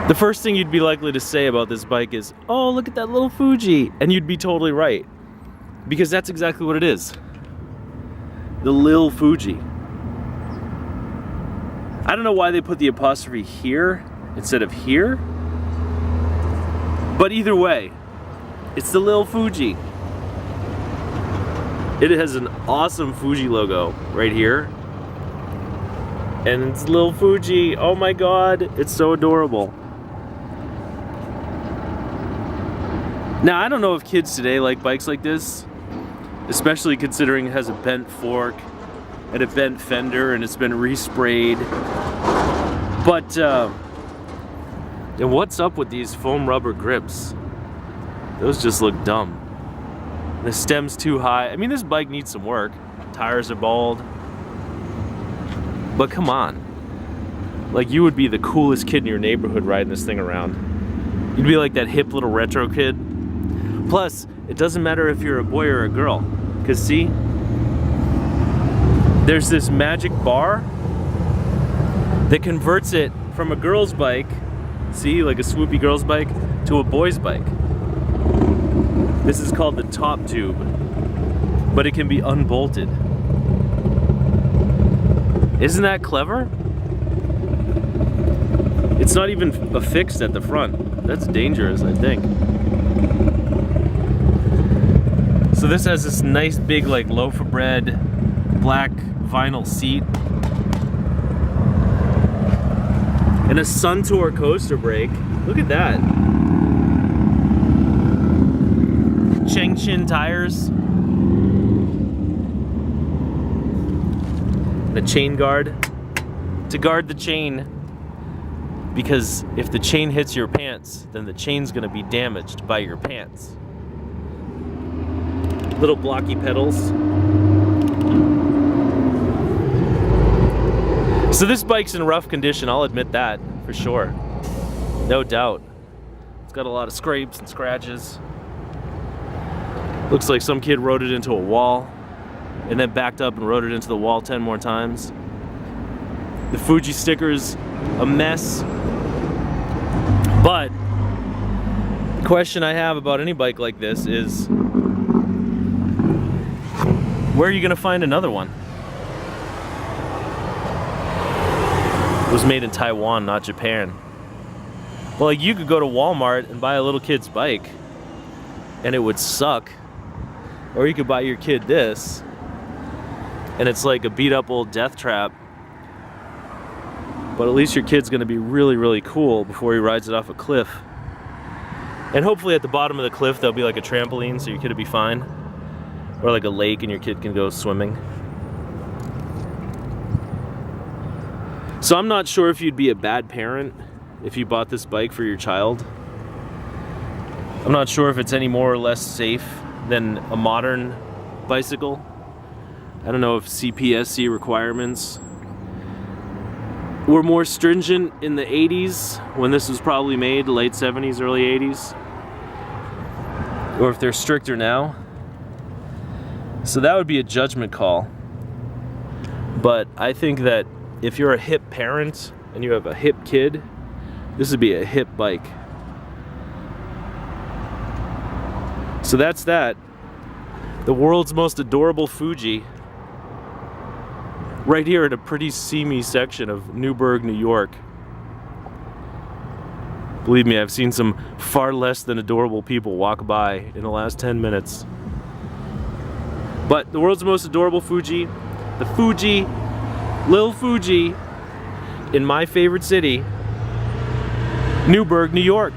The first thing you'd be likely to say about this bike is, oh, look at that little Fuji, and you'd be totally right, because that's exactly what it is. The Lil Fuji. I don't know why they put the apostrophe here instead of here, but either way, it's the Lil Fuji. It has an awesome Fuji logo right here, and it's Lil Fuji. Oh my god, it's so adorable. Now, I don't know if kids today like bikes like this, especially considering it has a bent fork and a bent fender and it's been resprayed. But, and what's up with these foam rubber grips? Those just look dumb. The stem's too high. I mean, this bike needs some work. Tires are bald. But come on. Like, you would be the coolest kid in your neighborhood riding this thing around. You'd be like that hip little retro kid. Plus, it doesn't matter if you're a boy or a girl, because see, there's this magic bar that converts it from a girl's bike, see, like a swoopy girl's bike, to a boy's bike. This is called the top tube, but it can be unbolted. Isn't that clever? It's not even affixed at the front. That's dangerous, I think. So this has this nice big like loaf of bread black vinyl seat and a Suntour coaster brake. Look at that. Chengshin tires. The chain guard to guard the chain, because if the chain hits your pants, then the chain's gonna be damaged by your pants. Little blocky pedals. So this bike's in rough condition, I'll admit that, for sure. No doubt. It's got a lot of scrapes and scratches. Looks like some kid rode it into a wall and then backed up and rode it into the wall 10 more times. The Fuji sticker's a mess. But the question I have about any bike like this is, where are you gonna find another one? It was made in Taiwan, not Japan. Well, like, you could go to Walmart and buy a little kid's bike and it would suck. Or you could buy your kid this and it's like a beat up old death trap. But at least your kid's gonna be really, really cool before he rides it off a cliff. And hopefully at the bottom of the cliff there'll be like a trampoline so your kid will be fine. Or like a lake and your kid can go swimming. So I'm not sure if you'd be a bad parent if you bought this bike for your child. I'm not sure if it's any more or less safe than a modern bicycle. I don't know if CPSC requirements were more stringent in the 80s when this was probably made, late 70s, early 80s. Or if they're stricter now. So that would be a judgment call. But I think that if you're a hip parent and you have a hip kid, this would be a hip bike. So that's that. The world's most adorable Fuji. Right here in a pretty seamy section of Newburgh, New York. Believe me, I've seen some far less than adorable people walk by in the last 10 minutes. But the world's most adorable Fuji, the Fuji, Lil Fuji, in my favorite city, Newburgh, New York.